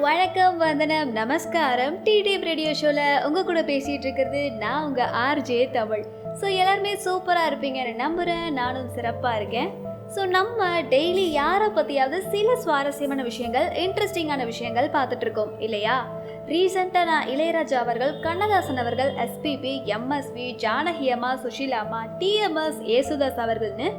வணக்கம், வந்தனம், நமஸ்காரம். டிடிஎம் ரேடியோ ஷோவில் உங்கள் கூட பேசிகிட்டு இருக்கிறது நான் உங்கள் ஆர்ஜே தமிழ். ஸோ எல்லாருமே சூப்பராக இருப்பீங்கன்னு நம்புகிறேன். நானும் சிறப்பாக இருக்கேன். ஸோ நம்ம டெய்லி யாரை பற்றியாவது சில சுவாரஸ்யமான விஷயங்கள், இன்ட்ரெஸ்டிங்கான விஷயங்கள் பார்த்துட்ருக்கோம் இல்லையா? ரீசெண்டாக நான் இளையராஜா அவர்கள், கண்ணதாசன் அவர்கள், எஸ்பிபி, எம்எஸ்வி, ஜானகி அம்மா, சுஷிலாமா, டிஎம்எஸ், ஏசுதாஸ் அவர்கள்னு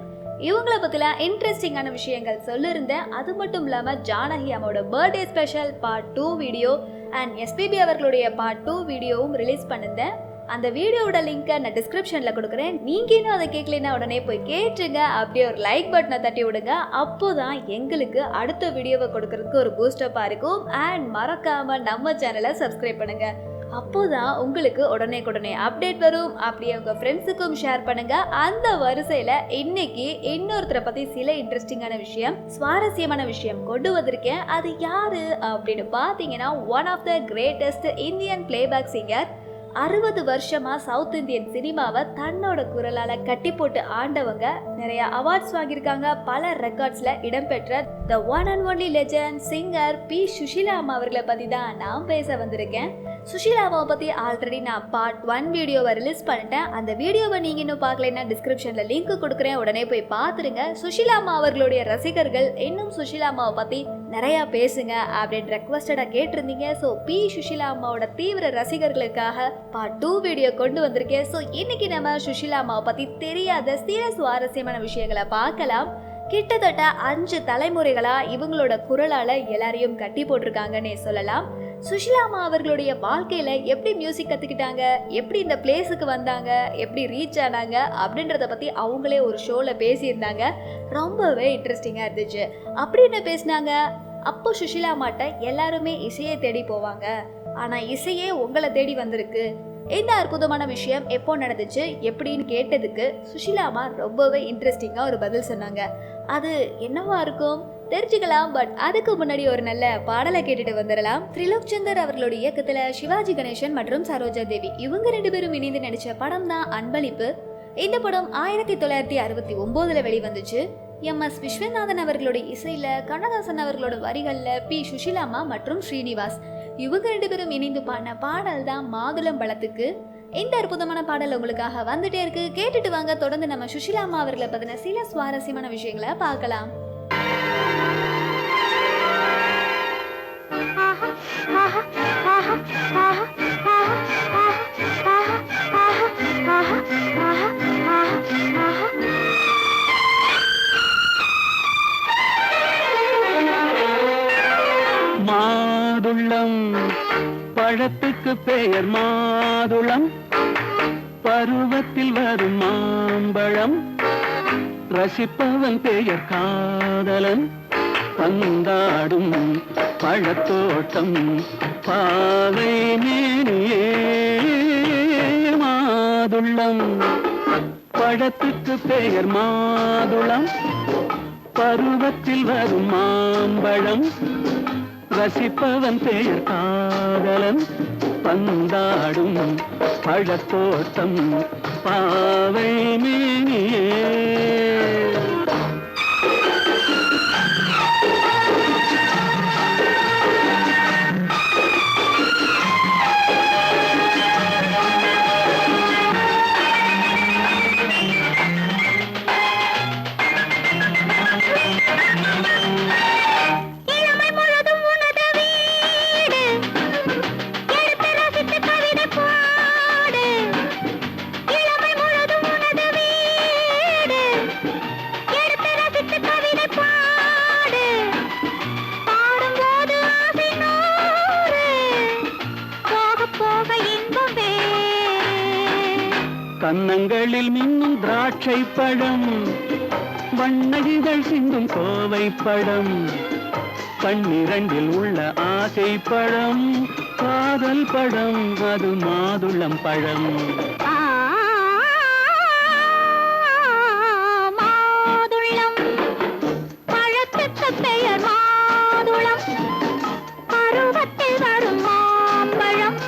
இவங்கள பற்றிலாம் இன்ட்ரெஸ்டிங்கான விஷயங்கள் சொல்லியிருந்தேன். அது மட்டும் இல்லாமல் ஜானகி அம்மாவோட birthday special part 2 video and SPB அவர்களுடைய பார்ட் 2 வீடியோவும் ரிலீஸ் பண்ணியிருந்தேன். அந்த வீடியோவோட லிங்க்கை நான் டிஸ்கிரிப்ஷனில் கொடுக்குறேன். நீங்கள் இன்னும் அதை கேட்கலன்னா உடனே போய் கேட்டுருங்க. அப்படியே ஒரு லைக் பட்டனை தட்டி விடுங்க. அப்போ தான் எங்களுக்கு அடுத்த வீடியோவை கொடுக்கறதுக்கு ஒரு பூஸ்டப்பாக இருக்கும். அண்ட் மறக்காமல் நம்ம சேனலை சப்ஸ்கிரைப் பண்ணுங்கள். அப்போதான் உங்களுக்கு உடனே அப்டேட் வரும். அப்படியே உங்கள் ஃப்ரெண்ட்ஸுக்கும் ஷேர் பண்ணுங்க. அந்த வரிசையில் இன்னைக்கு இன்னொருத்தரை பற்றி சில இன்ட்ரெஸ்டிங்கான விஷயம், சுவாரஸ்யமான விஷயம் கொண்டு வந்திருக்கேன். அது யாரு அப்படின்னு பார்த்தீங்கன்னா, one of the greatest Indian playback singer. 60 வருஷமா சவுத் இந்தியன் சினிமாவை தன்னோட குரலால கட்டி போட்டு ஆண்டவங்க, நிறைய அவார்ட்ஸ் வாங்கியிருக்காங்க, பல ரெக்கார்ட்ஸ்ல இடம்பெற்ற the one and only legend singer P. Sushila அம்மா அவர்களை பத்தி தான் நான் பேச வந்திருக்கேன். சுஷிலா அம்மாவை பத்தி ஆல்ரெடி நான் பார்ட் 1 வீடியோவை ரிலீஸ் பண்ணிட்டேன். அந்த வீடியோவை நீங்க இன்னும் பார்க்கலைன்னா டிஸ்கிரிப்ஷன்ல லிங்க் கொடுக்குறேன், உடனே போய் பார்த்துருங்க. சுஷிலா அம்மா அவர்களுடைய ரசிகர்கள் இன்னும் சுஷிலா அம்மாவை பத்தி நிறைய பேசுங்க அப்படின்னு ரெக்வஸ்டடா கேட்டிருந்தீங்க. So B. சுஷிலா அம்மாவோட தீவிர ரசிகர்களுக்காக பார்ட் 2 வீடியோ கொண்டு வந்திருக்கேன். ஸோ இன்னைக்கு நம்ம சுஷிலா அம்மாவை பத்தி தெரியாத சில சுவாரஸ்யமான விஷயங்களை பார்க்கலாம். கிட்டத்தட்ட 5 தலைமுறைகளா இவங்களோட குரலால எல்லாரையும் கட்டி போட்டிருக்காங்கன்னே சொல்லலாம். சுஷிலா அம்மா அவர்களுடைய வாழ்க்கையில எப்படி மியூசிக் கத்துக்கிட்டாங்க, எப்படி இந்த பிளேஸுக்கு வந்தாங்க, எப்படி ரீச் ஆனாங்க அப்படின்றத பத்தி அவங்களே ஒரு ஷோல பேசியிருந்தாங்க. ரொம்பவே இன்ட்ரெஸ்டிங்கா இருந்துச்சு. அப்படி என்ன பேசினாங்க? அப்போ சுஷிலா அம்மாட்ட எல்லாருமே இசையை தேடி போவாங்க, ஆனா இசையே உங்களை தேடி வந்திருக்கு. இந்த அற்புதமான விஷயம் எப்போ நடந்துச்சு, எப்படின்னு கேட்டதுக்கு சுஷிலா அம்மா ரொம்பவே இன்ட்ரெஸ்டிங்கா ஒரு பதில் சொன்னாங்க. அது என்னவா இருக்கும் தெரிஞ்சுக்கலாம். பட் அதுக்கு முன்னாடி ஒரு நல்ல பாடலை கேட்டுட்டு வந்துடலாம். திரிலோக் சந்தர் அவர்களுடைய இயக்கத்துல சிவாஜி கணேசன் மற்றும் சரோஜா தேவி இவங்க 2 பேரும் இணைந்து நடிச்ச படம் தான் அன்பளிப்பு. இந்த படம் 1969 வெளிவந்துச்சு. எம்.எஸ். விஸ்வநாதன் அவர்களுடைய இசையில, கண்ணதாசன் அவர்களோட வரிகள்ல பி. சுஷிலாமா மற்றும் ஸ்ரீனிவாஸ் இவங்க 2 பேரும் இணைந்து பாடின பாடல் தான் மாதுளம் பழத்துக்கு. இந்த அற்புதமான பாடல் உங்களுக்காக வந்துட்டே இருக்கு. கேட்டுட்டு வாங்க. தொடர்ந்து நம்ம சுஷிலாமா அவர்களை பத்தின சில சுவாரஸ்யமான விஷயங்களை பார்க்கலாம். மாதுளம் பழத்துக்கு பெயர் மாதுளம், பருவத்தில் வரும் மாம்பழம், ரசிப்பவன் பெயர் காதலன், பந்தாடும் பழத்தோட்டம் பாவை மேனியே. மாதுளம் பழத்துக்கு பெயர் மாதுளம், பருவத்தில் வரும் மாம்பழம், ரசிப்பவன் பெயர் காதலன், பந்தாடும் பழத்தோட்டம் பாவை மேனியே. கன்னங்களில் மின்னும் திராட்சை பழம், வண்ணகிகள் சிந்தும் கோவை பழம், கண்ணிரண்டில் உள்ள ஆசை பழம், காதல் பழம், அது மாதுளம் பழம். மாதுளம் பழத்துக்கு பெயர் மாதுளம், பருவத்தில் வரும் மாம்பழம்,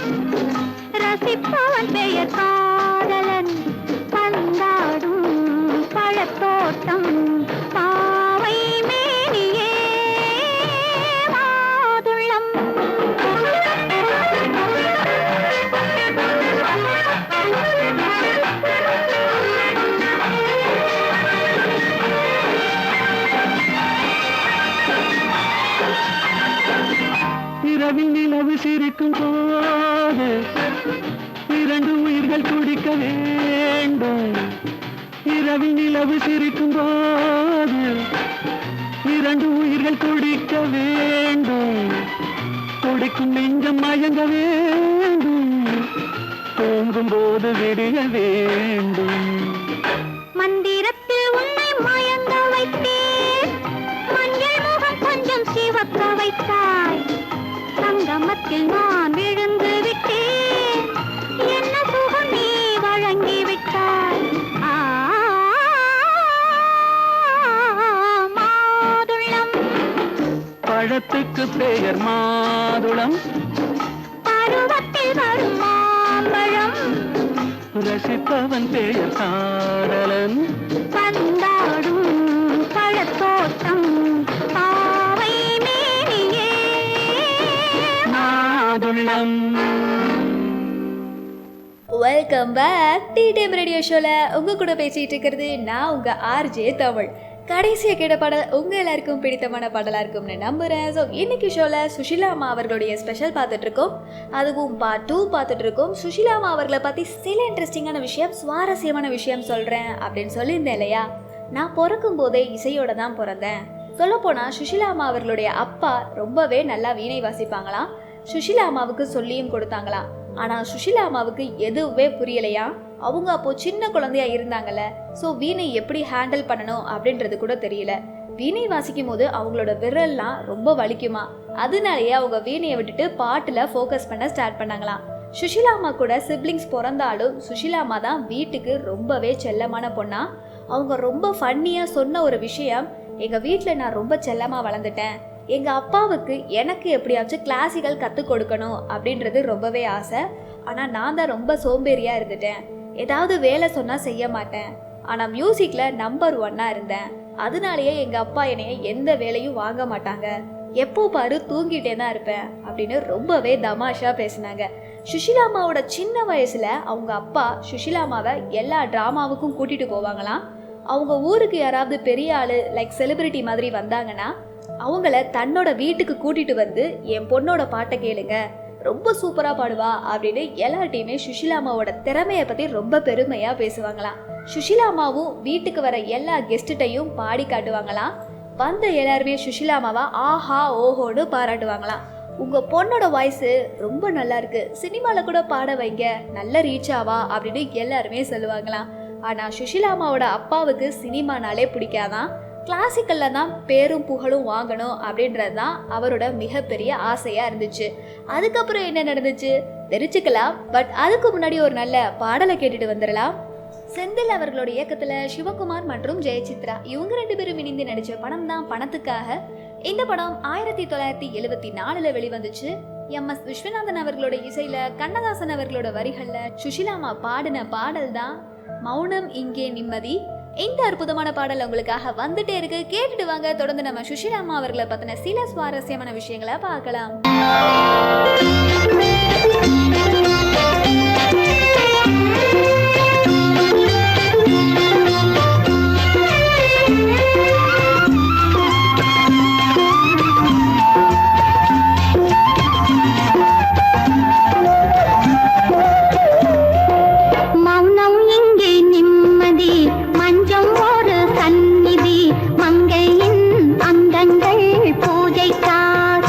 ரசிப்பவன் பெயர் காதலன், பந்தாடும் பழத்தோட்டம் பிறக்கும் போது இரண்டு உயிர்கள் துடிக்க வேண்டும். இரவில் நிலவு சிரிக்கும் போது இரண்டு உயிர்கள் துடிக்க வேண்டும். துடிக்கும் நெஞ்சம் மயங்க வேண்டும். தூங்கும் போது விடிய வேண்டும். மந்திரத்தில் உன்னை மயங்க வைத்தேன். மஞ்சள் முகம் கொஞ்சம் சிவக்க வைத்தாய். சங்கமத்தில் நான் விழுந்து விட்டேன். என்ன சுகம் நீ வழங்கி விட்டாய். மாதுளம். பழத்துக்கு பெயர் மாதுளம். பருவத்தில் வரும் மாம்பழம். ரசிப்பவன் பெயர் காதலன். பந்தாடும் பழத்தோட்டம் பாவை மேனியே மாதுளம். Welcome back tea time radio ஷோல உங்க கூட பேசிட்டு இருக்கிறது நான் உங்க ஆர்ஜே தமிழ். கடைசியா கேட்ட பாடல் உங்க எல்லாருக்கும் பிடித்தமான பாடலா இருக்கும்னு நம்புறேன். ஸோ இன்னைக்கு ஷோல சுஷிலா அம்மா அவர்களுடைய ஸ்பெஷல் பார்த்துட்டு இருக்கோம். அதுவும் பார்ட் 2 பார்த்துட்டு இருக்கோம். சுஷிலா அம்மா அவர்களை பத்தி சில இன்ட்ரெஸ்டிங்கான விஷயம், சுவாரஸ்யமான விஷயம் சொல்றேன் அப்படின்னு சொல்லியிருந்தேன் இல்லையா? நான் பிறக்கும் போதே இசையோட தான் பிறந்தேன். சொல்லப்போனா சுஷிலா அம்மா அவர்களுடைய அப்பா ரொம்பவே நல்லா வீணை வாசிப்பாங்களாம். சுஷிலா அம்மாவுக்கு சொல்லியும் கொடுத்தாங்களாம். ஆனா சுஷிலா அம்மாவுக்கு எதுவுமே புரியலையா. அவங்க அப்போ சின்ன குழந்தையா இருந்தாங்கல்ல, ஸோ வீணை எப்படி ஹேண்டில் பண்ணணும் அப்படின்றது கூட தெரியல. வீணை வாசிக்கும் போது அவங்களோட விரல்லாம் ரொம்ப வலிக்குமா. அதனாலேயே அவங்க வீணையை விட்டுட்டு பாட்டுல ஃபோக்கஸ் பண்ண ஸ்டார்ட் பண்ணாங்களாம். சுஷிலா அம்மா கூட சிப்ளிங்ஸ் பிறந்தாலும் சுஷிலா அம்மா தான் வீட்டுக்கு ரொம்பவே செல்லமான பொண்ணா. அவங்க ரொம்ப ஃபன்னியா சொன்ன ஒரு விஷயம், எங்க வீட்டில் நான் ரொம்ப செல்லமா வளர்ந்துட்டேன். எங்கள் அப்பாவுக்கு எனக்கு எப்படியாச்சும் கிளாசிக்கல் கற்றுக் கொடுக்கணும் அப்படின்றது ரொம்பவே ஆசை. ஆனால் நான் தான் ரொம்ப சோம்பேறியாக இருந்துட்டேன். ஏதாவது வேலை சொன்னால் செய்ய மாட்டேன். ஆனால் மியூசிக்கில் நம்பர் 1 இருந்தேன். அதனாலேயே எங்கள் அப்பா என்னைய எந்த வேலையும் வாங்க மாட்டாங்க. எப்போ பாரு தூங்கிட்டே தான் இருப்பேன் அப்படின்னு ரொம்பவே தமாஷா பேசினாங்க. சுஷிலா அம்மாவோட சின்ன வயசில் அவங்க அப்பா சுஷிலா அம்மாவை எல்லா ட்ராமாவுக்கும் கூட்டிகிட்டு போவாங்களாம். அவங்க ஊருக்கு யாராவது பெரிய ஆள் லைக் செலிபிரிட்டி மாதிரி வந்தாங்கன்னா அவங்கள தன்னோட வீட்டுக்கு கூட்டிட்டு வந்து என் பொண்ணோட பாட்டை கேளுங்க, ரொம்ப சூப்பரா பாடுவா அப்படின்னு எல்லார்ட்டையுமே சுஷிலா அம்மாவோட திறமையை பத்தி ரொம்ப பெருமையா பேசுவாங்களாம். சுஷிலா அம்மாவும் வீட்டுக்கு வர எல்லா கெஸ்ட்டையும் பாடி காட்டுவாங்களாம். வந்த எல்லாருமே சுஷிலா அம்மாவா ஆஹா ஓஹோன்னு பாராட்டுவாங்களாம். உங்க பொண்ணோட வாய்ஸ் ரொம்ப நல்லா இருக்கு, சினிமால கூட பாட வைங்க, நல்ல ரீச் ஆவா அப்படின்னு எல்லாருமே சொல்லுவாங்களாம். ஆனா சுஷிலா அம்மாவோட அப்பாவுக்கு சினிமானாலே பிடிக்காதான். கிளாசிக்கல்ல தான் பேரும் புகழும் வாங்கணும் அப்படின்றது தான் அவரோட மிகப்பெரிய ஆசையா இருந்துச்சு. அதுக்கப்புறம் என்ன நடந்துச்சு தெரிஞ்சுக்கலாம். பட் அதுக்கு முன்னாடி ஒரு நல்ல பாடலை கேட்டுட்டு வந்துடலாம். செந்தில் அவர்களோட இயக்கத்துல சிவகுமார் மற்றும் ஜெயசித்ரா இவங்க 2 பேரும் இணைந்து நடிச்ச படம் தான் பணத்துக்காக. இந்த படம் 1974 வெளிவந்துச்சு. MS விஸ்வநாதன் அவர்களோட இசையில கண்ணதாசன் அவர்களோட வரிகள்ல சுஷிலா அம்மா பாடின பாடல் தான் மௌனம் இங்கே நிம்மதி. இந்த அற்புதமான பாடல் உங்களுக்காக வந்துட்டே இருக்கு, கேட்டுட்டு வாங்க. தொடர்ந்து நம்ம சுஷிலா அம்மா அவர்களை பத்தின சில சுவாரஸ்யமான விஷயங்களை பார்க்கலாம். பூஜைக்காக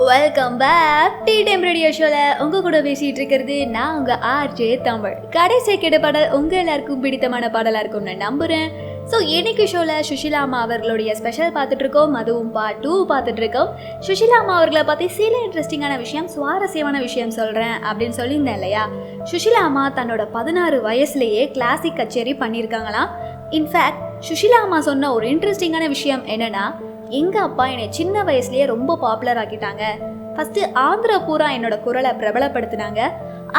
welcome back tea time radio ஷோவில் உங்கள் கூட பேசிகிட்டு இருக்கிறது நான் உங்கள் ஆர்ஜே தமிழ். கடைசி கேட்ட பாடல் உங்கள் எல்லாருக்கும் பிடித்தமான பாடலாக இருக்கும்னு நம்புகிறேன். ஸோ இன்னைக்கு ஷோவில் சுஷிலா அம்மா அவர்களுடைய ஸ்பெஷல் பார்த்துட்ருக்கோம், அதுவும் பார்ட் 2 பார்த்துட்ருக்கோம். சுஷிலா அம்மா அவர்களை பற்றி சில இன்ட்ரெஸ்டிங்கான விஷயம், சுவாரஸ்யமான விஷயம் சொல்கிறேன் அப்படின்னு சொல்லியிருந்தேன் இல்லையா. சுஷிலா அம்மா தன்னோட 16 வயசுலேயே கிளாசிக் கச்சேரி பண்ணியிருக்காங்களாம். இன்ஃபேக்ட் சுஷிலா அம்மா சொன்ன ஒரு இன்ட்ரெஸ்டிங்கான விஷயம் என்னென்னா, எங்கள் அப்பா என்னை சின்ன வயசுலேயே ரொம்ப பாப்புலர் ஆக்கிட்டாங்க. ஃபஸ்ட்டு ஆந்திரா பூரா என்னோட குரலை பிரபலப்படுத்தினாங்க.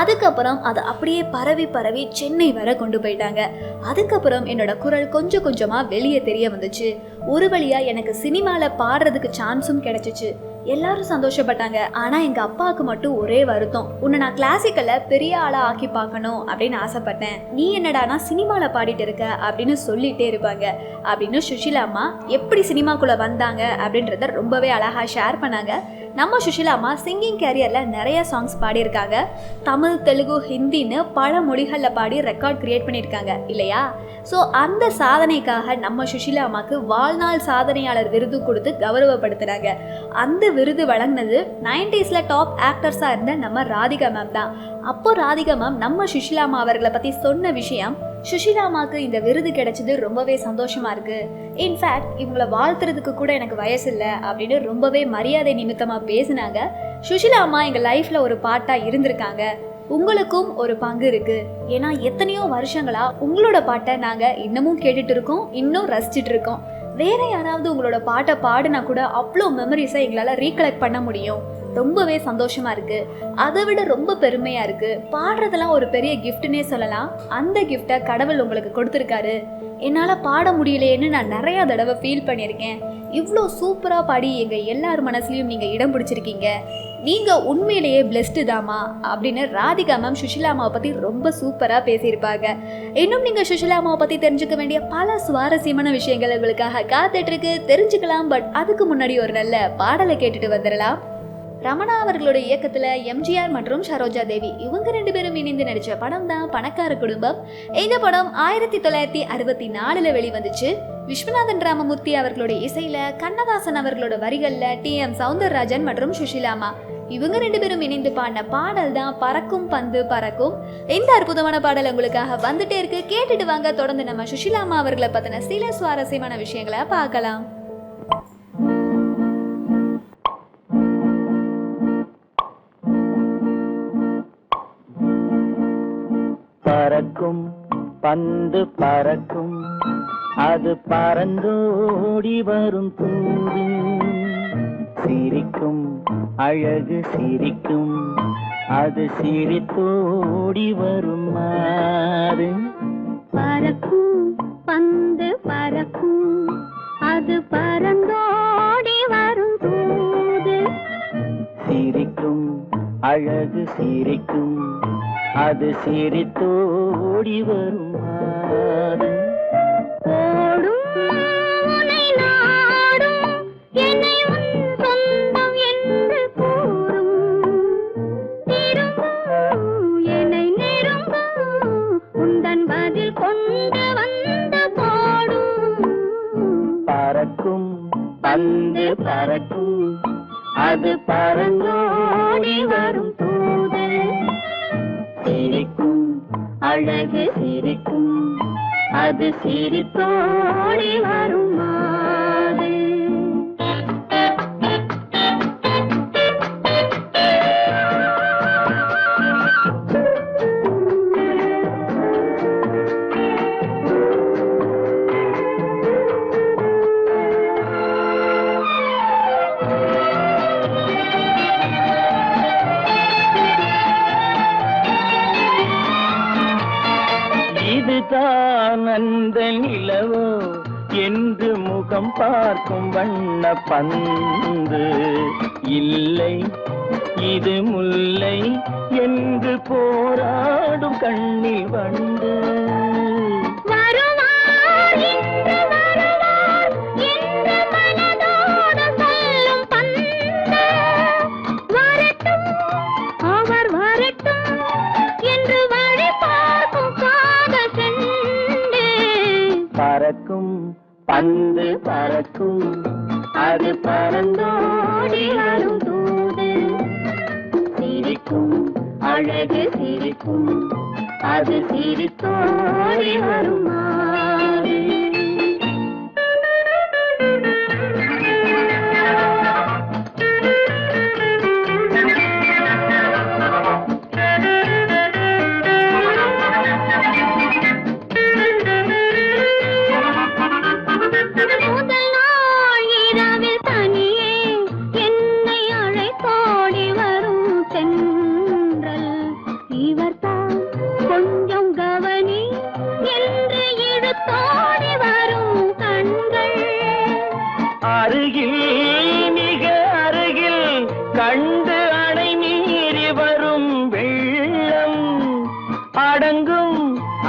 அதுக்கப்புறம் அதை அப்படியே பரவி சென்னை வரை கொண்டு போயிட்டாங்க. அதுக்கப்புறம் என்னோட குரல் கொஞ்சம் கொஞ்சமாக வெளியே தெரிய வந்துச்சு. ஒரு வழியாக எனக்கு சினிமாவில் பாடுறதுக்கு சான்ஸும் கிடைச்சிச்சு. எல்லாரும் சந்தோஷப்பட்டாங்க. ஆனால் எங்கள் அப்பாவுக்கு மட்டும் ஒரே வருத்தம், உன்னை நான் கிளாசிக்கலில் பெரிய ஆளாக ஆக்கி பார்க்கணும் அப்படின்னு ஆசைப்பட்டேன், நீ என்னடானா சினிமாவில் பாடிட்டு இருக்க அப்படின்னு சொல்லிகிட்டே இருப்பாங்க அப்படின்னு சுஷிலா அம்மா எப்படி சினிமாக்குள்ளே வந்தாங்க அப்படின்றத ரொம்பவே அழகாக ஷேர் பண்ணாங்க. நம்ம சுஷிலா அம்மா சிங்கிங் கேரியரில் நிறைய சாங்ஸ் பாடியிருக்காங்க. தமிழ், தெலுங்கு, ஹிந்தின்னு பல மொழிகளில் பாடி ரெக்கார்ட் கிரியேட் பண்ணியிருக்காங்க இல்லையா. ஸோ அந்த சாதனைக்காக நம்ம சுஷிலா அம்மாவுக்கு வாழ்நாள் சாதனையாளர் விருது கொடுத்து கௌரவப்படுத்துகிறாங்க. அந்த விருது வழங்கினது 90s டாப் ஆக்டர்ஸாக இருந்த நம்ம ராதிகா மேம் தான். அப்போ ராதிகா மேம் நம்ம சுஷிலா அம்மா அவர்களை பற்றி சொன்ன விஷயம், சுஷிலா அம்மாவுக்கு இந்த விருது கிடைச்சது ரொம்பவே சந்தோஷமாக இருக்குது. இன்ஃபேக்ட் இவங்களை வாழ்த்துறதுக்கு கூட எனக்கு வயசு இல்லை அப்படின்னு ரொம்பவே மரியாதை நிமித்தமாக பேசினாங்க. சுஷிலா அம்மா எங்கள் லைஃப்பில் ஒரு பாட்டாக இருந்திருக்காங்க. உங்களுக்கும் ஒரு பங்கு இருக்குது. ஏன்னா எத்தனையோ வருஷங்களாக உங்களோட பாட்டை நாங்கள் இன்னமும் கேட்டுட்டு இருக்கோம், இன்னும் ரசிச்சுட்டு இருக்கோம். வேற யாராவது உங்களோட பாட்டை பாடினா கூட அவ்வளோ மெமரிஸை எங்களால் ரீகலெக்ட் பண்ண முடியும். ரொம்பவே சந்தோஷமாக இருக்குது. அதை விட ரொம்ப பெருமையாக இருக்குது. பாடுறதெல்லாம் ஒரு பெரிய கிஃப்ட்னே சொல்லலாம். அந்த கிஃப்டை கடவுள் உங்களுக்கு கொடுத்துருக்காரு. என்னால் பாட முடியலையேன்னு நான் நிறையா தடவை ஃபீல் பண்ணியிருக்கேன். இவ்வளோ சூப்பராக பாடி எங்கள் எல்லார் மனசுலையும் நீங்கள் இடம் பிடிச்சிருக்கீங்க. நீங்கள் உண்மையிலேயே பிளெஸ்டு தாமா அப்படின்னு ராதிகா மேம் சுஷிலா அம்மாவை பற்றி ரொம்ப சூப்பராக பேசியிருப்பாங்க. இன்னும் நீங்கள் சுஷிலா அம்மாவை பற்றி தெரிஞ்சுக்க வேண்டிய பல சுவாரஸ்யமான விஷயங்கள் உங்களுக்காக காத்துட்ருக்கு, தெரிஞ்சுக்கலாம். பட் அதுக்கு முன்னாடி ஒரு நல்ல பாடலை கேட்டுட்டு வந்துடலாம். ரமணா அவர்களுடைய இயக்கத்தில் எம்ஜிஆர் மற்றும் சரோஜா தேவி இவங்க 2 பேரும் இணைந்து நடித்த படம் தான் பணக்கார குடும்பம். இந்த படம் 1964 வெளிவந்துச்சு. விஸ்வநாதன் ராமமூர்த்தி அவர்களுடைய இசையில், கண்ணதாசன் அவர்களோட வரிகளில், TM சௌந்தரராஜன் மற்றும் சுஷிலா அம்மா இவங்க 2 பேரும் இணைந்து பாடின பாடல் தான் பறக்கும் பந்து பறக்கும். இந்த அற்புதமான பாடல் உங்களுக்காக வந்துட்டே இருக்கு, கேட்டுட்டு வாங்க. தொடர்ந்து நம்ம சுஷிலா அம்மா அவர்களை பற்றின சில சுவாரஸ்யமான விஷயங்களை பார்க்கலாம். பறக்கும் பந்து பறக்கும், அது பறந்தோடி வரும் தூது, சிரிக்கும் அழகு சிரிக்கும், அது சிரித்தோடி வரும் மாறு. பறக்கும் பந்து பறக்கும், அது பறந்தோடி வரும் தூது, சிரிக்கும் அழகு சிரிக்கும், அது சிரித்தோடி வரும் மாறு. ஓடும் உன்னை நாடும், என்னை உன் சொந்தம் என்று கூறும், திரும்பும் என்னை நெருங்கும், உந்தன் பதில் கொண்டு வந்து போடும். பறக்கும் பந்து பறக்கும், அது பறந்தோடி வரும் தூது, சிரிக்கும் அழகு சிரிக்கும், அது சிரித்தோடி வரும் மாது. இதுதான் அந்த நிலவோ என்று முகம் பார்க்கும் வண்ண பந்து, இல்லை இது முல்லை என்று போராடும் கண்ணில் வண்டு. வருவார் இன்று வருவார் என்று மனதோடு சொல்லும் பந்து, வரட்டும் அவர் வரட்டும் என்று வழி பார்க்கும் காதல் செண்டு. பறக்கும் பந்து பறக்கும், அது பறந்தோடி வரும் தூது, அழகு சிரிக்கும் அது சிரித்தோடி வருமாறு. முதல் நாள் இரவில் தனியே என்னை அழைத்தோடி வரும் தென்றல். இவர்தான் கொஞ்சம் கவனி என்று இழுத்தோடி வரும் கண்கள். அருகில் மிக அருகில் கண்டு அணை மீறி வரும் வெள்ளம் அடங்கும்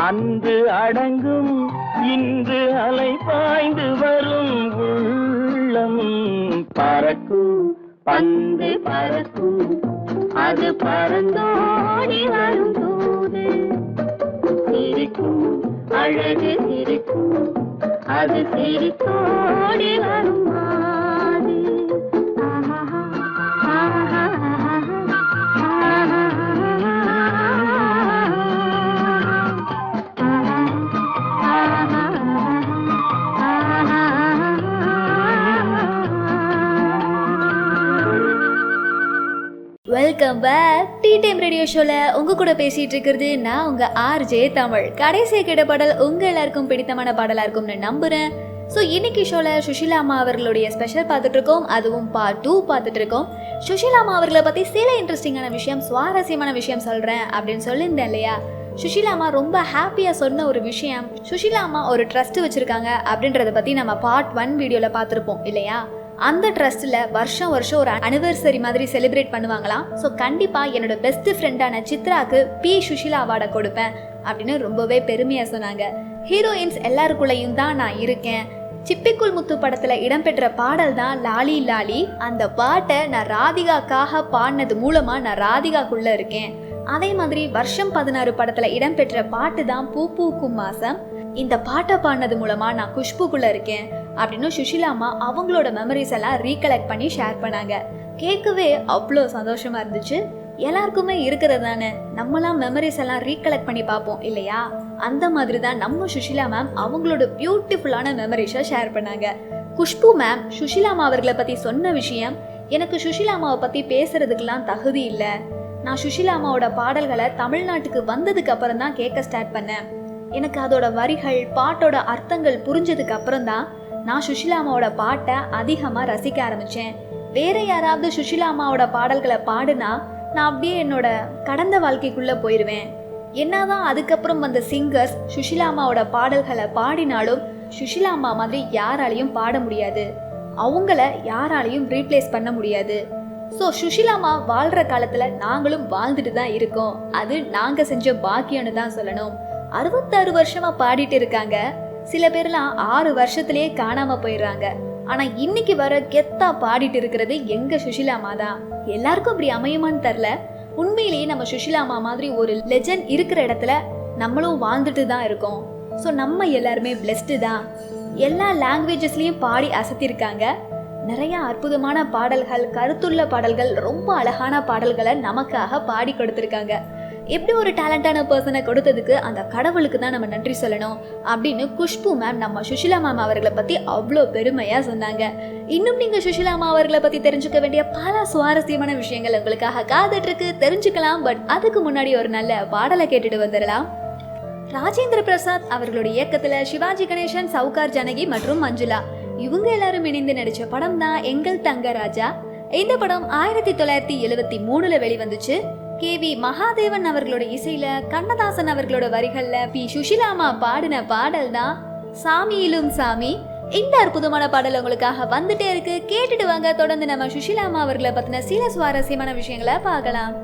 அன்று அடங்கும் இன்று அலை பாய்ந்து வரும் உள்ளம். பறக்கும் பந்து பறக்கும் அது பறந்தோடி வரும் தூது. சிரிக்கும் அழகு சிரிக்கும் அது சிரித்தோடி வரும் மாது. ஆஹா, ஆஹா, welcome back tea time radio ஷோல உங்க கூட பேசிட்டு இருக்கிறது நான் உங்க ஆர்ஜே தமிழ். கடைசியாக கேட்ட பாடல் உங்க எல்லாருக்கும் பிடித்தமான பாடலா இருக்கும்னு நம்புறேன். ஸோ இன்னைக்கு ஷோல சுஷீலா அம்மா அவர்களுடைய ஸ்பெஷல் பார்த்துட்டு இருக்கோம், அதுவும் பார்ட் 2 பார்த்துட்டு இருக்கோம். சுஷீலா அம்மா அவர்களை பத்தி சில இன்ட்ரெஸ்டிங்கான விஷயம், சுவாரஸ்யமான விஷயம் சொல்றேன் அப்படின்னு சொல்லியிருந்தேன் இல்லையா. சுஷீலா அம்மா ரொம்ப ஹாப்பியா சொன்ன ஒரு விஷயம், சுஷீலா அம்மா ஒரு ட்ரஸ்ட் வச்சிருக்காங்க அப்படின்றத பத்தி நம்ம பார்ட் 1 வீடியோல பார்த்துருப்போம் இல்லையா. அந்த ட்ரஸ்ட்டில் வருஷம் ஒரு அனிவர்சரி மாதிரி செலிப்ரேட் பண்ணுவாங்களாம். ஸோ கண்டிப்பாக என்னோட பெஸ்ட் ஃப்ரெண்டான சித்ராக்கு பி சுஷீலா அவார்டை கொடுப்பேன் அப்படின்னு ரொம்பவே பெருமையாக சொன்னாங்க. ஹீரோயின்ஸ் எல்லாருக்குள்ளேயும் தான் நான் இருக்கேன். சிப்பிக்குள் முத்து படத்தில் இடம்பெற்ற பாடல் தான் லாலி லாலி. அந்த பாட்டை நான் ராதிகாக்காக பாடினது மூலமாக நான் ராதிகாக்குள்ளே இருக்கேன். அதே மாதிரி வருஷம் 16 படத்தில் இடம்பெற்ற பாட்டு தான் பூ பூக்கும் மாசம். இந்த பாட்டை பாடினது மூலமாக நான் குஷ்புக்குள்ளே இருக்கேன் அப்படின்னு சுஷீலா அம்மா அவங்களோட மெமரிஸ் எல்லாம் ரீகலெக்ட் பண்ணி ஷேர் பண்ணாங்க. கேட்கவே அவ்வளோ சந்தோஷமா இருந்துச்சு. எல்லாருக்குமே இருக்கிறது தானே, நம்மளாம் மெமரிஸ் எல்லாம் ரீகலெக்ட் பண்ணி பார்ப்போம் இல்லையா. அந்த மாதிரி தான் நம்ம சுஷீலா மேம் அவங்களோட பியூட்டிஃபுல்லான மெமரிஸை ஷேர் பண்ணாங்க. குஷ்பு மேம் சுஷீலா அம்மா அவர்களை பற்றி சொன்ன விஷயம், எனக்கு சுஷீலா அம்மாவை பற்றி பேசுறதுக்கெல்லாம் தகுதி இல்லை. நான் சுஷீலா அம்மாவோட பாடல்களை தமிழ்நாட்டுக்கு வந்ததுக்கு அப்புறம் தான் கேட்க ஸ்டார்ட் பண்ணேன். எனக்கு அதோட வரிகள் பாட்டோட அர்த்தங்கள் புரிஞ்சதுக்கு அப்புறம் தான் நான் சுஷீலா அம்மாவோட பாட்டை அதிகமாக ரசிக்க ஆரம்பித்தேன். வேற யாராவது சுஷீலா அம்மாவோட பாடல்களை பாடுனா நான் அப்படியே என்னோட கடந்த வாழ்க்கைக்குள்ளே போயிடுவேன். என்னதான் அதுக்கப்புறம் வந்த சிங்கர்ஸ் சுஷீலா அம்மாவோட பாடல்களை பாடினாலும் சுஷீலா அம்மா மாதிரி யாராலையும் பாட முடியாது, அவங்கள யாராலையும் ரீப்ளேஸ் பண்ண முடியாது. ஸோ சுஷீலா அம்மா வாழ்கிற காலத்தில் நாங்களும் வாழ்ந்துட்டு தான் இருக்கோம். அது நாங்கள் செஞ்ச பாக்கியம்னு தான் சொல்லணும். 66 வருஷமா பாடிட்டு இருக்காங்க. சில பேர்லாம் 6 வருஷத்திலேயே காணாம போயிடுறாங்க. ஆனா இன்னைக்கு வர கெத்தா பாடிட்டு இருக்கிறது எங்க சுஷீலா அம்மா தான். எல்லாருக்கும் அப்படி அமையுமான்னு தெரில. உண்மையிலேயே நம்ம சுஷீலா அம்மா மாதிரி ஒரு லெஜண்ட் இருக்கிற இடத்துல நம்மளும் வாழ்ந்துட்டு தான் இருக்கோம். ஸோ நம்ம எல்லாருமே பிளெஸ்டு தான். எல்லா லாங்குவேஜஸ்லயும் பாடி அசத்திருக்காங்க. நிறைய அற்புதமான பாடல்கள், கருத்துள்ள பாடல்கள், ரொம்ப அழகான பாடல்களை நமக்காக பாடி கொடுத்துருக்காங்க. எப்படி ஒரு டேலண்டான பர்சனை கொடுத்ததுக்கு அந்த கடவுளுக்கு தான் நம்ம நன்றி சொல்லணும் அப்படின்னு குஷ்பு மேம் நம்ம சுஷீலா மேம் அவர்களை பற்றி அவ்வளோ பெருமையாக சொன்னாங்க. இன்னும் நீங்கள் சுஷீலா அம்மா அவர்களை பற்றி தெரிஞ்சுக்க வேண்டிய பல சுவாரஸ்யமான விஷயங்கள் உங்களுக்காக காத்துட்ருக்கு, தெரிஞ்சுக்கலாம். பட் அதுக்கு முன்னாடி ஒரு நல்ல பாடலை கேட்டுட்டு வந்துடலாம். ராஜேந்திர பிரசாத் அவர்களுடைய இயக்கத்தில் சிவாஜி கணேசன், சவுகார் ஜானகி மற்றும் மஞ்சுளா இவங்க எல்லாரும் இணைந்து நடித்த படம் தான் எங்கள் தங்க ராஜா. இந்த படம் 1973 வெளிவந்துச்சு. KV மகாதேவன் அவர்களோட இசையில, கண்ணதாசன் அவர்களோட வரிகள்ல பி சுஷீலா அம்மா பாடின பாடல் தான் சாமியிலும் சாமி. இந்த அற்புதமான பாடல் உங்களுக்காக வந்துட்டே இருக்கு, கேட்டுட்டு வாங்க. தொடர்ந்து நம்ம சுஷீலா அம்மா அவர்களை பத்தின சில சுவாரஸ்யமான விஷயங்களை பார்க்கலாம்.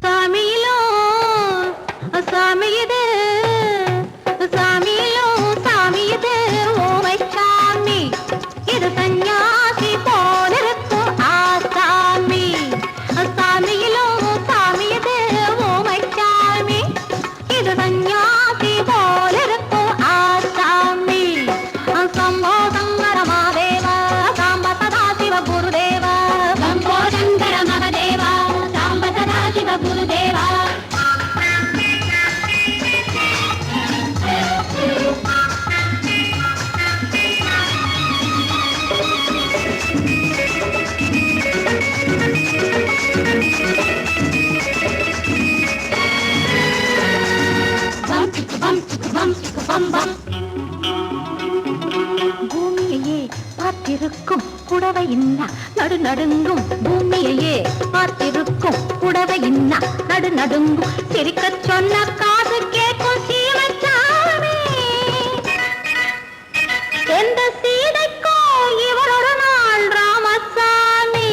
சாமியிலும் காத்திருக்கும் புடவை இன்னா நடு நடுங்கும் பூமியையே காத்திருக்கும் புடவை இன்னா நடு நடுங்கும் சிரிக்க சொன்ன காது கேட்கும் சீமச்சாமி எந்த சீதைக்கோ இவரொரு நாள் ராமசாமி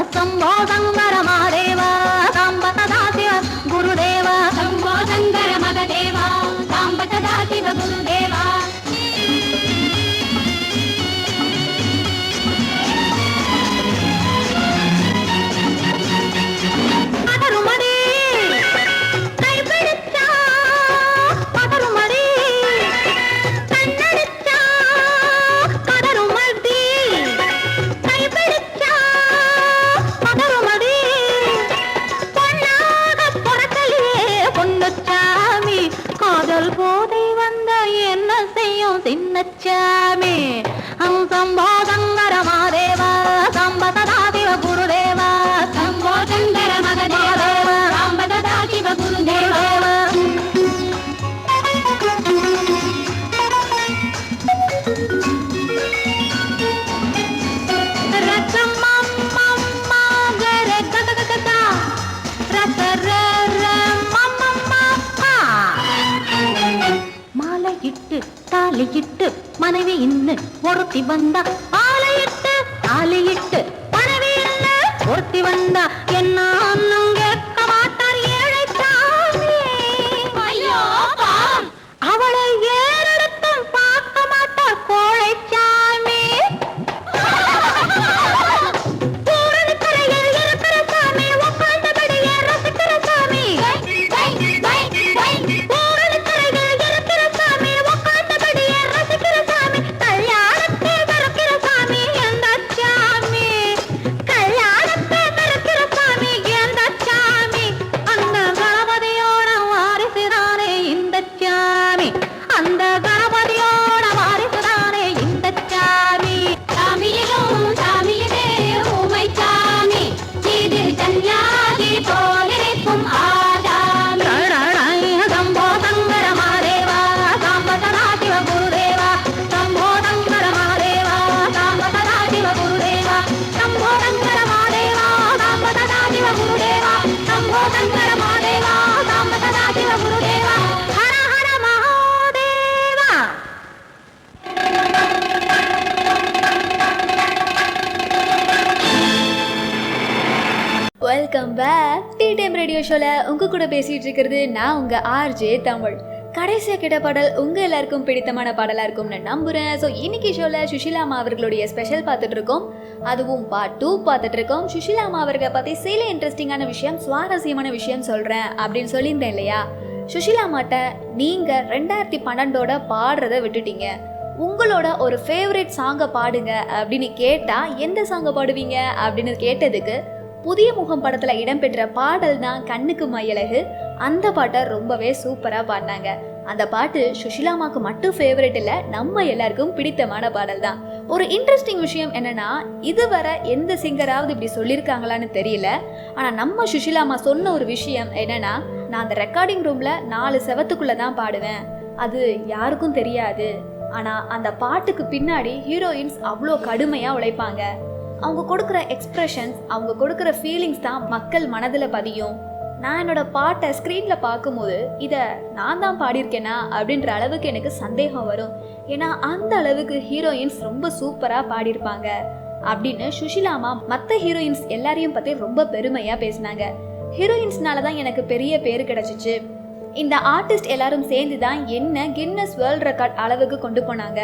அசம்போதங்கர மாதேவா சாம்பதாசிவ குருதேவா சம்போதங்கர மததேவா சாம்பதாசிவ குருதேவா சின்னச்சாமி சம்போதங்கர மாதேவா சம்பததாதிவ குருதேவா சம்போதங்கர மகதேவா சம்பததாதிவ குருதேவா தாலியிட்டு மனைவி இன்னு ஒருத்தி வந்தா தாலியிட்டு மனைவி இன்னு ஒருத்தி வந்தா என்ன கேட்க மாட்டார் ஏழை சாமி அவளை ஏறெடுத்தும் பார்க்க மாட்டார் கோழை சாமி பூரணிக்கரையில் இருக்கிற சாமி உட்கார்ந்தபடியே ரசிக்கிற சாமி welcome back tea time radio ஷோல உங்க கூட பேசிட்டு இருக்கிறது நான் உங்க ஆர்ஜே தமிழ். கடைசியா கேட்ட பாடல் உங்க எல்லாருக்கும் பிடித்தமான பாடலா இருக்கும்னு நம்புறேன். ஸோ இன்னைக்கு ஷோல சுஷிலாமா அவர்களுடைய ஸ்பெஷல் பார்த்துட்டு இருக்கோம், அதுவும் பார்ட் 2 பார்த்துட்டு இருக்கோம். சுஷிலாமா அவர்களை பத்தி சில இன்ட்ரெஸ்டிங்கான விஷயம், சுவாரஸ்யமான விஷயம் சொல்றேன் அப்படின்னு சொல்லியிருந்தேன் இல்லையா. சுஷிலாமாட்ட நீங்க 2012 பாடுறத விட்டுட்டீங்க, உங்களோட ஒரு ஃபேவரட் சாங்கை பாடுங்க அப்படின்னு கேட்டா எந்த சாங்கை பாடுவீங்க அப்படின்னு கேட்டதுக்கு புதிய முகம் படத்துல இடம்பெற்ற பாடல் தான் கண்ணுக்கு மையழகு. அந்த பாட்டை ரொம்பவே சூப்பரா பாடினாங்க. அந்த பாட்டு சுஷிலாமாக்கு மட்டும் ஃபேவரட் இல்லை, நம்ம எல்லாருக்கும் பிடித்தமான பாடல் தான். ஒரு இன்ட்ரெஸ்டிங் விஷயம் என்னன்னா, இதுவரை எந்த சிங்கராவது இப்படி சொல்லியிருக்காங்களான்னு தெரியல. ஆனா நம்ம சுஷிலாமா சொன்ன ஒரு விஷயம் என்னன்னா, நான் அந்த ரெக்கார்டிங் ரூம்ல 4 செவத்துக்குள்ள தான் பாடுவேன், அது யாருக்கும் தெரியாது. ஆனா அந்த பாட்டுக்கு பின்னாடி ஹீரோயின்ஸ் அவ்வளோ கடுமையா உழைப்பாங்க. அவங்க கொடுக்குற எக்ஸ்பிரஷன்ஸ், அவங்க கொடுக்குற ஃபீலிங்ஸ் தான் மக்கள் மனதில் பதியும். நான் என்னோட பாட்டை ஸ்க்ரீனில் பார்க்கும்போது இதை நான் தான் பாடியிருக்கேனா அப்படின்ற அளவுக்கு எனக்கு சந்தேகம் வரும். ஏன்னா அந்த அளவுக்கு ஹீரோயின்ஸ் ரொம்ப சூப்பராக பாடியிருப்பாங்க அப்படின்னு சுஷிலாமா மற்ற ஹீரோயின்ஸ் எல்லாரையும் பற்றி ரொம்ப பெருமையாக பேசினாங்க. ஹீரோயின்ஸ்னால தான் எனக்கு பெரிய பேர் கிடச்சிச்சு, இந்த ஆர்டிஸ்ட் எல்லாரும் சேர்ந்து தான் என்ன கின்னஸ் வேர்ல்ட் ரெக்கார்ட் அளவுக்கு கொண்டு போனாங்க,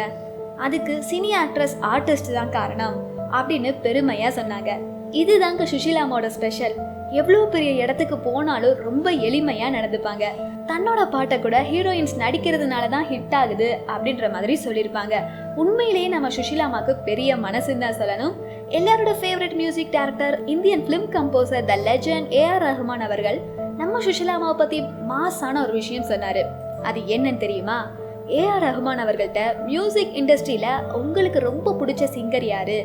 அதுக்கு சினி ஆக்ட்ரஸ் ஆர்டிஸ்ட் தான் காரணம் அப்படின்னு பெருமையா சொன்னாங்க. இதுதாங்க சுஷிலாமாவோட ஸ்பெஷல். எவ்வளோ பெரிய இடத்துக்கு போனாலும் ரொம்ப எளிமையா நடந்துப்பாங்க. தன்னோட பாட்டை கூட ஹீரோயின்ஸ் நடிக்கிறதுனால தான் ஹிட் ஆகுது அப்படின்ற மாதிரி சொல்லியிருப்பாங்க. உண்மையிலேயே நம்ம சுஷிலாமாக்கு பெரிய மனசுன்னு தான் சொல்லணும். எல்லாரோட favourite music director, Indian film composer the legend AR Rahman அவர்கள் நம்ம சுஷிலாமாவை பத்தி மாசான ஒரு விஷயம் சொன்னாரு. அது என்னன்னு தெரியுமா? ஏஆர் ரஹ்மான் அவர்கள்ட்ட மியூசிக் இண்டஸ்ட்ரியில உங்களுக்கு ரொம்ப பிடிச்ச சிங்கர் யாரு,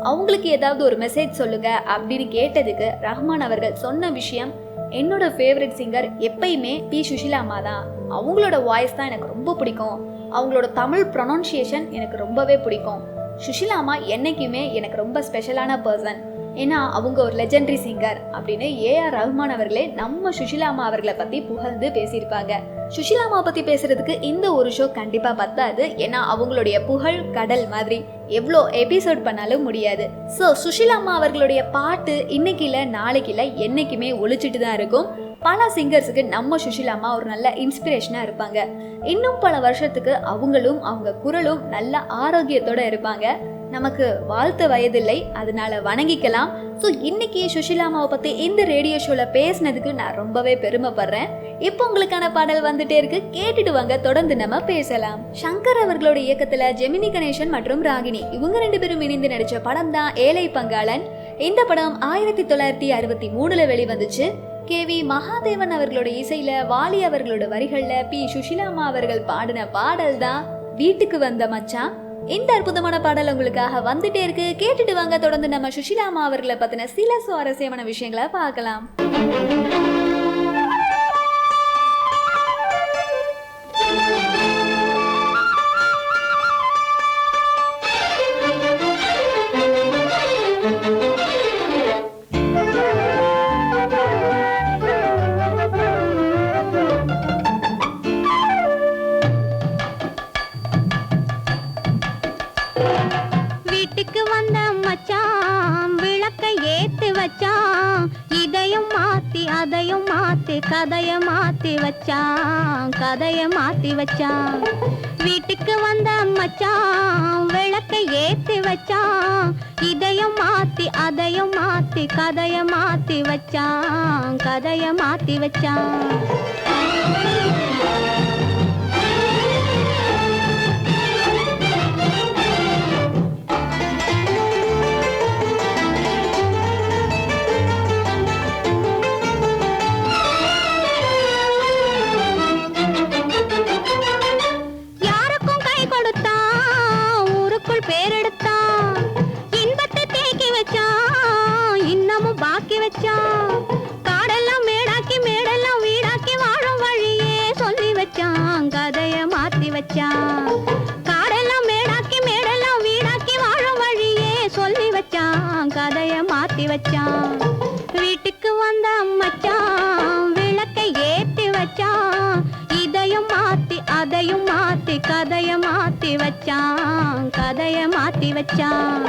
அவங்களுக்கு ஏதாவது ஒரு மெசேஜ் சொல்லுங்க அப்படின்னு கேட்டதுக்கு ரஹ்மான் அவர்கள் சொன்ன விஷயம், என்னோட ஃபேவரட் சிங்கர் எப்பயுமே பி சுஷிலாமா தான், அவங்களோட வாய்ஸ் தான் எனக்கு ரொம்ப பிடிக்கும், அவங்களோட தமிழ் ப்ரொனன்சியேஷன் எனக்கு ரொம்பவே பிடிக்கும். சுஷிலாம்மா என்னைக்குமே எனக்கு ரொம்ப ஸ்பெஷலான பர்சன். ஏன்னா அவங்க ஒரு லெஜெண்டரி சிங்கர் அப்படின்னு ஏஆர் ரஹ்மான் அவர்களே நம்ம சுஷிலாம்மா அவர்களை பற்றி புகழ்ந்து பேசியிருப்பாங்க. சுஷிலாம்மா பற்றி பேசுறதுக்கு இந்த ஒரு ஷோ கண்டிப்பாக பத்தாது. ஏன்னா அவங்களுடைய புகழ் கடல் மாதிரி எவ்வளோ எபிசோட் பண்ணாலும் முடியாது. ஸோ சுஷிலாம்மா அவர்களுடைய பாட்டு இன்னைக்கு இல்லை நாளைக்கு இல்லை என்னைக்குமே ஒழிச்சிட்டு தான் இருக்கும். பல சிங்கர்ஸுக்கு நம்ம சுஷிலாம்மா ஒரு நல்ல இன்ஸ்பிரேஷனாக இருப்பாங்க. இன்னும் பல வருஷத்துக்கு அவங்களும் அவங்க குரலும் நல்ல ஆரோக்கியத்தோடு இருப்பாங்க. நமக்கு வாழ்த்த வயதில்லை, அதனால வணங்கிக்கலாம். ஸோ இன்னைக்கு சுஷிலாமாவை பற்றி இந்த ரேடியோ ஷோவில் பேசினதுக்கு நான் ரொம்பவே பெருமைப்படுறேன். இப்போ உங்களுக்கான பாடல் வந்துட்டே இருக்கு, கேட்டுட்டு வாங்க, தொடர்ந்து நம்ம பேசலாம். சங்கர் அவர்களோட இயக்கத்தில் ஜெமினி கணேசன் மற்றும் ராகினி இவங்க 2 பேரும் இணைந்து நடித்த படம் தான் ஏழை பங்காளன். இந்த படம் 1963 வெளிவந்துச்சு. KV மகாதேவன் அவர்களோட இசையில, வாலி அவர்களோட வரிகள்ல பி சுஷிலாம்மா அவர்கள் பாடின பாடல் தான் வீட்டுக்கு வந்த மச்சான். இந்த அற்புதமான பாடல் உங்களுக்காக வந்துட்டே இருக்கு, கேட்டுட்டு வாங்க. தொடர்ந்து நம்ம சுஷிலாம்மா அவர்களை பத்தின சில சுவாரஸ்யமான விஷயங்களை பார்க்கலாம். வீட்டுக்கு வந்த மச்சான் விளக்கை ஏத்து வச்சான், இதையும் மாத்தி அதையும் மாத்தி கதைய மாத்தி வச்சான், கதைய மாத்தி வச்சான். வீட்டுக்கு வந்த மச்சான் விளக்கை ஏத்தி வச்சான், இதையும் மாத்தி அதையும் மாத்தி கதைய மாத்தி வச்சான், கதைய மாத்தி வச்சான். காடெல்லாம் மேடாக்கி மேடெல்லாம் வீடாக்கி வாழும் வழியே சொல்லி வச்சான், கதைய மாத்தி வச்சான். காடெல்லாம் மேடாக்கி மேடெல்லாம் வீடாக்கி வாழும் வழியே சொல்லி வச்சான், கதைய மாத்தி வச்சான். வீட்டுக்கு வந்த மச்சான் விளக்கை ஏத்தி வச்சான், இதையும் மாத்தி அதையும் மாத்தி கதைய மாத்தி வச்சான், கதைய மாத்தி வச்சான்.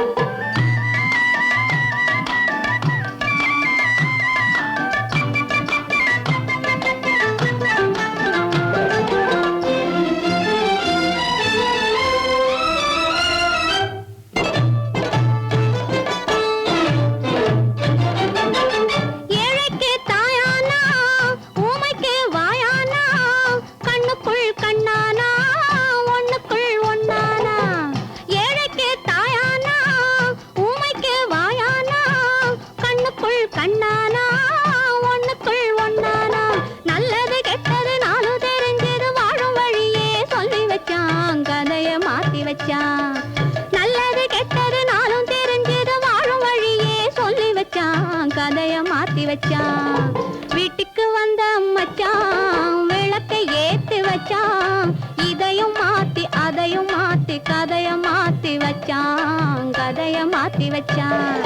நல்லது கெட்டது நாளும் தெரிஞ்சது வாழும் வழியே சொல்லி வச்சான், கதைய மாத்தி வச்சான். வீட்டுக்கு வந்த மச்சான் விளக்கை ஏத்தி வச்சான், இதையும் மாத்தி அதையும் மாத்தி கதைய மாத்தி வச்சான், கதைய மாத்தி வச்சான்.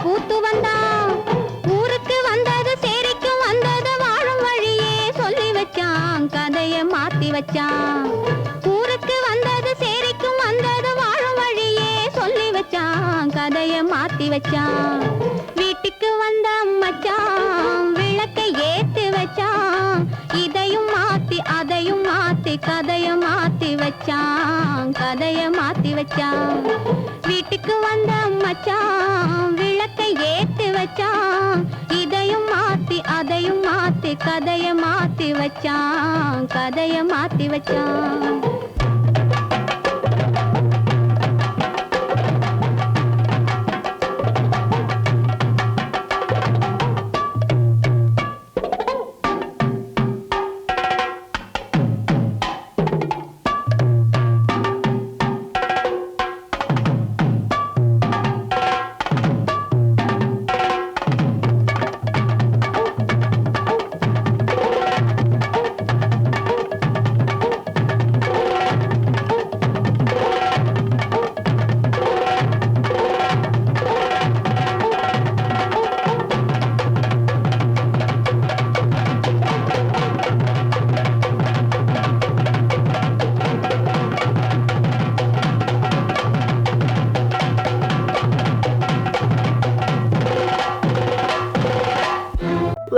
பூத்து வந்தான் ஊருக்கு வந்தது சேரிக்கும் வந்தது வாழும் வழியே சொல்லி வச்சான், கதைய மாத்தி வச்சான். ஊருக்கு வந்தது சேரிக்கும் வந்தது வாழும் வழியே சொல்லி வச்சான், கதைய மாத்தி வச்சான். வீட்டுக்கு வந்த மச்சான் விளக்கை ஏத்தி வச்சான், இதையும் மாத்தி அதையும் மாத்தி கதைய மாத்தி வச்சான், கதைய மாத்தி வச்சான். வீட்டுக்கு வந்த மச்சான் விளக்கை ஏத்தி வச்சான், இதையும் மாத்தி அதையும் மாத்தி கதைய மாத்தி வச்சான், கதைய மாத்தி வச்சான்.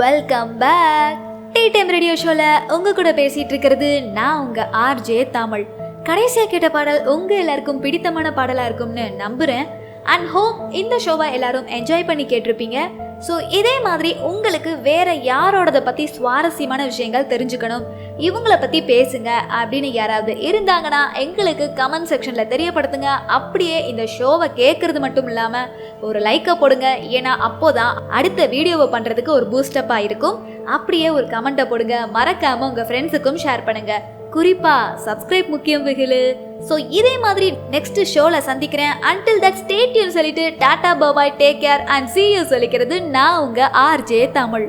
Welcome back. Tea time radio ஷோல உங்க கூட பேசிட்டு இருக்கிறது நான் உங்க ஆர்ஜே தமிழ். கடைசியா கேட்ட பாடல் உங்க எல்லாருக்கும் பிடித்தமான பாடலா இருக்கும்னு நம்புறேன். அண்ட் ஹோப் இந்த ஷோவை எல்லாரும் என்ஜாய் பண்ணி கேட்டிருப்பீங்க. ஸோ இதே மாதிரி உங்களுக்கு வேற யாரோடத பற்றி சுவாரஸ்யமான விஷயங்கள் தெரிஞ்சுக்கணும், இவங்களை பற்றி பேசுங்க அப்படின்னு யாராவது இருந்தாங்கன்னா எங்களுக்கு கமெண்ட் செக்ஷனில் தெரியப்படுத்துங்க. அப்படியே இந்த ஷோவை கேட்குறது மட்டும் இல்லாமல் ஒரு லைக்கை போடுங்க. ஏன்னா அப்போதான் அடுத்த வீடியோவை பண்ணுறதுக்கு ஒரு பூஸ்டப்பாக இருக்கும். அப்படியே ஒரு கமெண்ட்டை போடுங்க. மறக்காமல் உங்கள் ஃப்ரெண்ட்ஸுக்கும் ஷேர் பண்ணுங்கள். குறிப்பா சப்ஸ்கிரைப் முக்கியம் வெகுலு. ஸோ இதே மாதிரி நெக்ஸ்ட் ஷோல சந்திக்கிறேன். அன்டில் தட் ஸ்டே டியூன் சொல்லிட்டு tata bye, take care and see you சொல்லிக்கிறது நான் உங்க ஆர்ஜே தமிழ்.